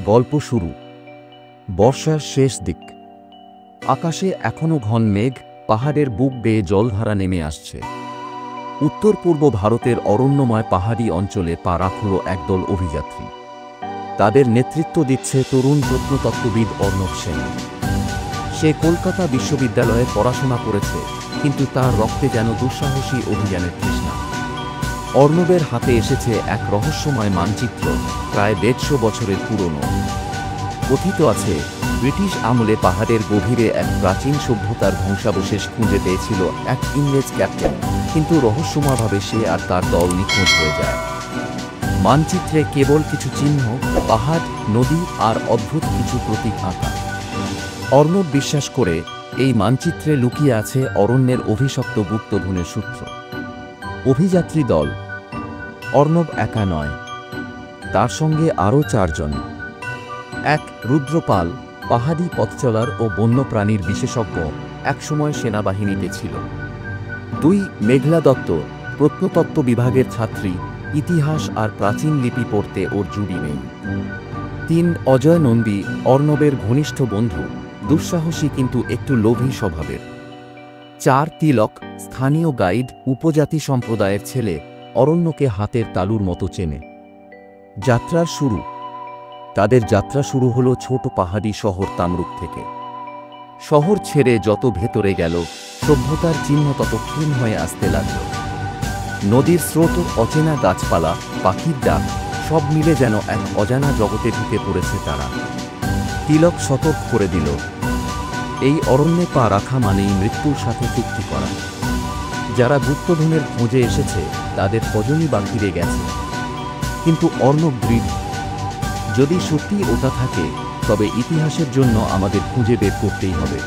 গল্প শুরু। বর্ষার শেষ দিক। আকাশে এখনো ঘন মেঘ, পাহাড়ের বুক বেয়ে জলধারা নেমে আসছে। উত্তর পূর্ব ভারতের অরণ্যময় পাহাড়ি অঞ্চলে পা রাখল একদল অভিযাত্রী। তাদের নেতৃত্ব দিচ্ছে তরুণ প্রত্নতত্ত্ববিদ অর্ণব সেন। সে কলকাতা বিশ্ববিদ্যালয়ে পড়াশোনা করেছে, কিন্তু তার রক্তে যেন দুঃসাহসী অভিযানের তৃষ্ণা। অর্ণবের হাতে এসেছে এক রহস্যময় মানচিত্র, প্রায় ১৫০ বছরের পুরনো। কথিত আছে, ব্রিটিশ আমলে পাহাড়ের গভীরে এক প্রাচীন সভ্যতার ধ্বংসাবশেষ খুঁজে পেয়েছিল এক ইংরেজ ক্যাপ্টেন, কিন্তু রহস্যময়ভাবে সে আর তার দল নিখোঁজ হয়ে যায়। মানচিত্রে কেবল কিছু চিহ্ন, পাহাড়, নদী আর অদ্ভুত কিছু প্রতীক আঁকা। অর্ণব বিশ্বাস করে এই মানচিত্রে লুকিয়ে আছে অরণ্যের অভিশপ্ত গুপ্তধনের সূত্র। অভিযাত্রী দল। অর্ণব একা নয়, তার সঙ্গে আরও ৪ জন। ১. রুদ্রপাল, পাহাড়ি পথচলার ও বন্যপ্রাণীর বিশেষজ্ঞ, একসময় সেনাবাহিনীতে ছিল। ২. মেঘলা দত্ত, প্রত্নতত্ত্ব বিভাগের ছাত্রী, ইতিহাস আর প্রাচীন লিপি পড়তে ওর জুড়ি নেই। ৩. অজয় নন্দী, অর্ণবের ঘনিষ্ঠ বন্ধু, দুঃসাহসী কিন্তু একটু লোভী স্বভাবের। ৪. তিলক, স্থানীয় গাইড, উপজাতি সম্প্রদায়ের ছেলে, অরণ্যকে হাতের তালুর মতো চেনে। যাত্রার শুরু। তাদের যাত্রা শুরু হলো ছোট পাহাড়ি শহর তামরুক থেকে। শহর ছেড়ে যত ভেতরে গেল, সভ্যতার চিহ্ন তত ক্ষীণ হয়ে আসতে লাগল। নদীর স্রোত, অচেনা গাছপালা, পাখির ডাক, সব মিলে যেন এক অজানা জগতে ঢুকে পড়েছে তারা। তিলক সতর্ক করে দিল, এই অরণ্যে পা রাখা মানেই মৃত্যুর সাথে চুক্তি করা। যারা গুপ্তধনের খোঁজে এসেছে তাদের কজনই বা ফিরে গেছে, কিন্তু অর্ণব দৃঢ়, যদি সত্যি ওটা থাকে তবে ইতিহাসের জন্য আমাদের খুঁজে বের করতেই হবে।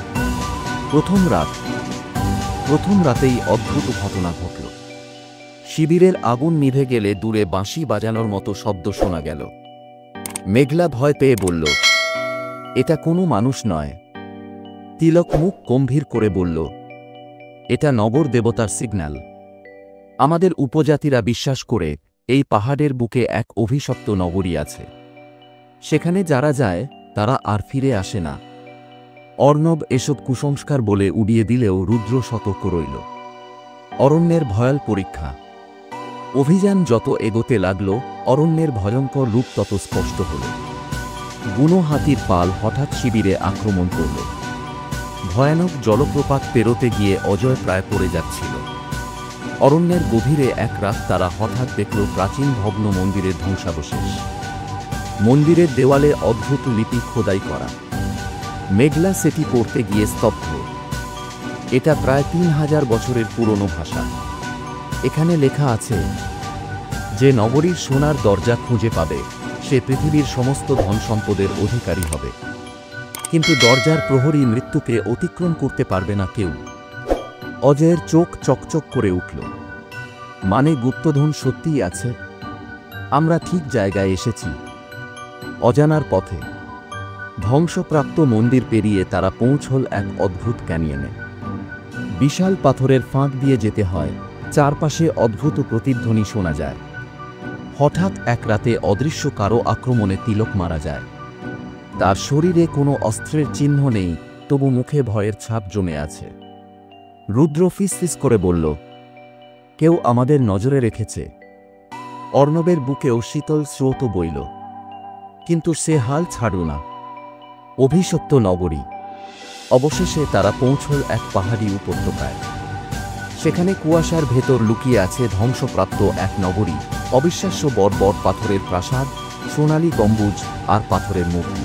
প্রথম রাতেই অদ্ভুত ঘটনা ঘটল। শিবিরের আগুন নিভে গেলে দূরে বাঁশি বাজানোর মতো শব্দ শোনা গেল। মেঘলা ভয় পেয়ে বলল, এটা কোনো মানুষ নয়। তিলক মুখ গম্ভীর করে বলল, এটা নগর দেবতার সিগন্যাল। আমাদের উপজাতিরা বিশ্বাস করে এই পাহাড়ের বুকে এক অভিশপ্ত নগরী আছে। সেখানে যারা যায় তারা আর ফিরে আসে না। অর্ণব এসব কুসংস্কার বলে উড়িয়ে দিলেও রুদ্র সতর্ক রইল। অরণ্যের ভয়াল পরীক্ষা। অভিযান যত এগোতে লাগল, অরণ্যের ভয়ঙ্কর রূপ তত স্পষ্ট হল। বুনো হাতির পাল হঠাৎ শিবিরে আক্রমণ করল। ভয়ানক জলপ্রপাত পেরোতে গিয়ে অজয় প্রায় পড়ে যাচ্ছিল। অরণ্যের গভীরে এক রাত তারা হঠাৎ দেখল প্রাচীন ভগ্ন মন্দিরের ধ্বংসাবশেষ। মন্দিরের দেওয়ালে অদ্ভুত লিপি খোদাই করা। মেঘলা সেটি পড়তে গিয়ে স্তব্ধ। এটা প্রায় ৩,০০০ বছরের পুরনো ভাষা। এখানে লেখা আছে, যে নগরীর সোনার দরজা খুঁজে পাবে সে পৃথিবীর সমস্ত ধন সম্পদের অধিকারী হবে, কিন্তু দরজার প্রহরী মৃত্যুকে অতিক্রম করতে পারবে না কেউ। অজয়ের চোখ চকচক করে উঠল। মানে গুপ্তধন সত্যিই আছে। আমরা ঠিক জায়গায় এসেছি। অজানার পথে। ধ্বংসপ্রাপ্ত মন্দির পেরিয়ে তারা পৌঁছল এক অদ্ভুত ক্যানিয়নে। বিশাল পাথরের ফাঁক দিয়ে যেতে হয়, চারপাশে অদ্ভুত প্রতিধ্বনি শোনা যায়। হঠাৎ এক রাতে অদৃশ্য কারো আক্রমণে তিলক মারা যায়। তার শরীরে কোনো অস্ত্রের চিহ্ন নেই, তবু মুখে ভয়ের ছাপ জমে আছে। রুদ্র ফিসফিস করে বলল, কেউ আমাদের নজরে রেখেছে। অর্ণবের বুকেও শীতল স্রোত বইল, কিন্তু সে হাল ছাড়ল না। অভিশপ্ত নগরী। অবশেষে তারা পৌঁছল এক পাহাড়ি উপত্যকায়। সেখানে কুয়াশার ভেতর লুকিয়ে আছে ধ্বংসপ্রাপ্ত এক নগরী, অবিশ্বাস্য বর্বর পাথরের প্রাসাদ, সোনালী গম্বুজ আর পাথরের মূর্তি।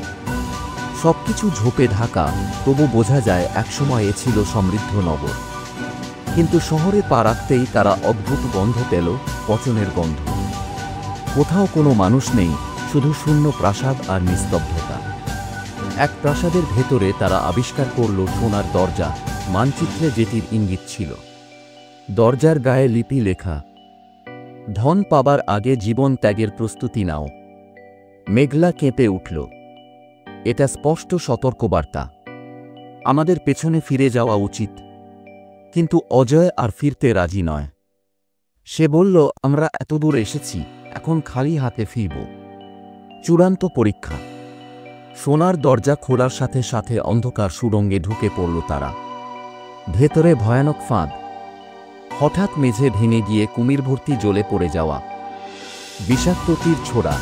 সবকিছু ঝোপে ঢাকা, তবু বোঝা যায় একসময় এ ছিল সমৃদ্ধ নগর। কিন্তু শহরে পা রাখতেই তারা অদ্ভুত গন্ধ পেল, পচনের গন্ধ। কোথাও কোনো মানুষ নেই, শুধু শূন্য প্রাসাদ আর নিস্তব্ধতা। এক প্রাসাদের ভেতরে তারা আবিষ্কার করল সোনার দরজা, মানচিত্রে যেটির ইঙ্গিত ছিল। দরজার গায়ে লিপি লেখা, ধন পাবার আগে জীবন ত্যাগের প্রস্তুতি নাও। মেঘলা কেঁপে উঠল। এটা স্পষ্ট সতর্কবার্তা। আমাদের পেছনে ফিরে যাওয়া উচিত। কিন্তু অজয় আর ফিরতে রাজি নয়। সে বলল, আমরা এত দূর এসেছি, এখন খালি হাতে ফিরব। চূড়ান্ত পরীক্ষা। সোনার দরজা খোলার সাথে সাথে অন্ধকার সুড়ঙ্গে ঢুকে পড়ল তারা। ভেতরে ভয়ানক ফাঁদ, হঠাৎ মেঝে ভেঙে গিয়ে কুমির ভর্তি জ্বলে পড়ে যাওয়া, বিষাক্ত তীর ছোড়া,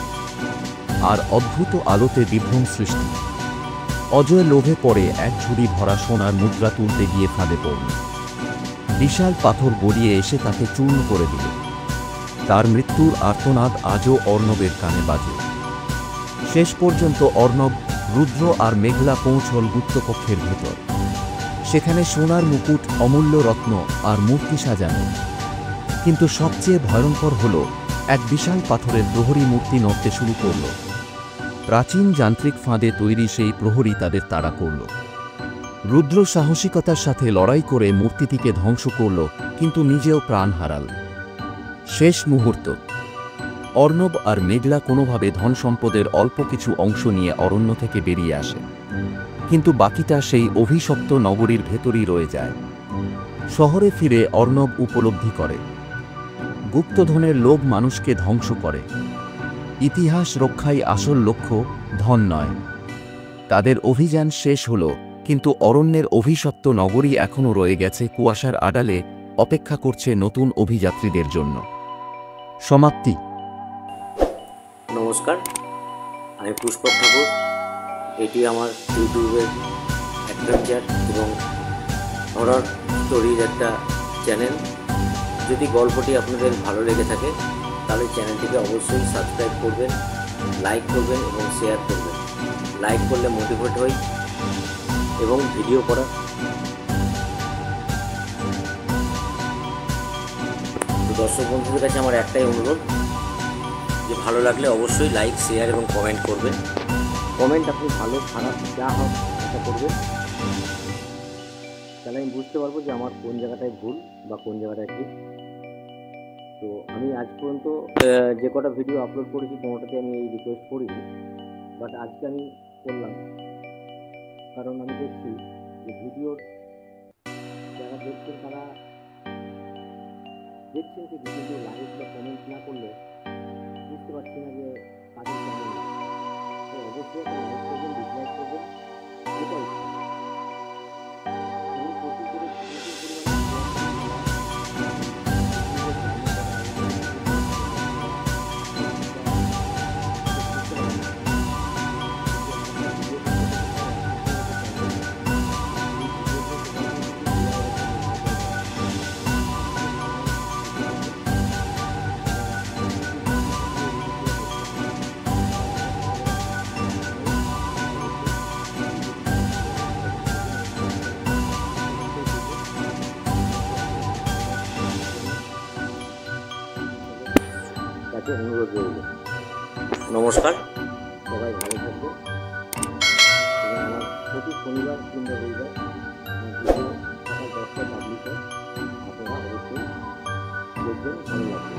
আর অদ্ভুত আলোতে বিভ্রম সৃষ্টি। অজয় লোভে পড়ে এক ঝুড়ি ভরা সোনার মুদ্রা তুলতে গিয়ে ফাঁদে পড়ল। বিশাল পাথর গড়িয়ে এসে তাকে চূর্ণ করে দিল। তার মৃত্যুর আর্তনাদ আজও অর্ণবের কানে বাজে। শেষ পর্যন্ত অর্ণব, রুদ্র আর মেঘলা পৌঁছল গুপ্তকক্ষের ভেতর। সেখানে সোনার মুকুট, অমূল্য রত্ন আর মূর্তি সাজানো। কিন্তু সবচেয়ে ভয়ঙ্কর হল, এক বিশাল পাথরের প্রহরী মূর্তি নড়তে শুরু করল। প্রাচীন যান্ত্রিক ফাঁদে তৈরি সেই প্রহরী তাদের তাড়া করল। রুদ্র সাহসিকতার সাথে লড়াই করে মূর্তিটিকে ধ্বংস করল, কিন্তু নিজেও প্রাণ হারাল। শেষ মুহূর্ত। অর্ণব আর মেঘলা কোনোভাবে ধন সম্পদের অল্প কিছু অংশ নিয়ে অরণ্য থেকে বেরিয়ে আসে, কিন্তু বাকিটা সেই অভিশপ্ত নগরীর ভেতরই রয়ে যায়। শহরে ফিরে অর্ণব উপলব্ধি করে, গুপ্তধনের লোভ মানুষকে ধ্বংস করে। ইতিহাস রক্ষাই আসল লক্ষ্য, ধন নয়। তাদের অভিযান শেষ হল, কিন্তু অরণ্যের অভিশপ্ত নগরী এখনও রয়ে গেছে কুয়াশার আড়ালে, অপেক্ষা করছে নতুন অভিযাত্রীদের জন্য। সমাপ্তি। নমস্কার, আমি পুষ্পক ঠাকুর। এটি আমার ইউটিউবের অ্যাডভেঞ্চার এবং হরর স্টোরির একটা চ্যানেল। যদি গল্পটি আপনাদের ভালো লেগে থাকে তাহলে চ্যানেলটিকে অবশ্যই সাবস্ক্রাইব করবেন, লাইক করবেন এবং শেয়ার করবেন। লাইক করলে মোটিভেট হই এবং ভিডিও করা। তো দর্শক বন্ধুদের কাছে আমার একটাই অনুরোধ, যে ভালো লাগলে অবশ্যই লাইক, শেয়ার এবং কমেন্ট করবেন। কমেন্ট আপনি ভালো খারাপ যা হোক এটা করবেন, তাহলে আমি বুঝতে পারবো যে আমার কোন জায়গাটায় ভুল বা কোন জায়গাটায় ঠিক। তো আমি আজ পর্যন্ত যে কটা ভিডিও আপলোড করেছি কোনোটাতে আমি এই রিকোয়েস্ট করিনি, বাট আজকে আমি করলাম, কারণ আমি দেখছি যে ভিডিওর যারা দেখছেন তারা দেখছেন ঠিকই, কিন্তু লাইক বা কমেন্ট না করলে বুঝতে পারছি না যে কাজের কেমন লাগে। তো অবশ্যই একটা লাইক করবেন, ডিসলাইক করবেন, এটাই। এবং প্রচুর কাছে অনুরোধ রইল। নমস্কার, সবাই ভালো থাকবেন। এবং আমার প্রতি শনিবার কিংবা রবিবার আমার ভিডিও সকাল 10টায় পাবলিশ হয়, আপনারা অবশ্যই দেখবেন, ভালো লাগবে।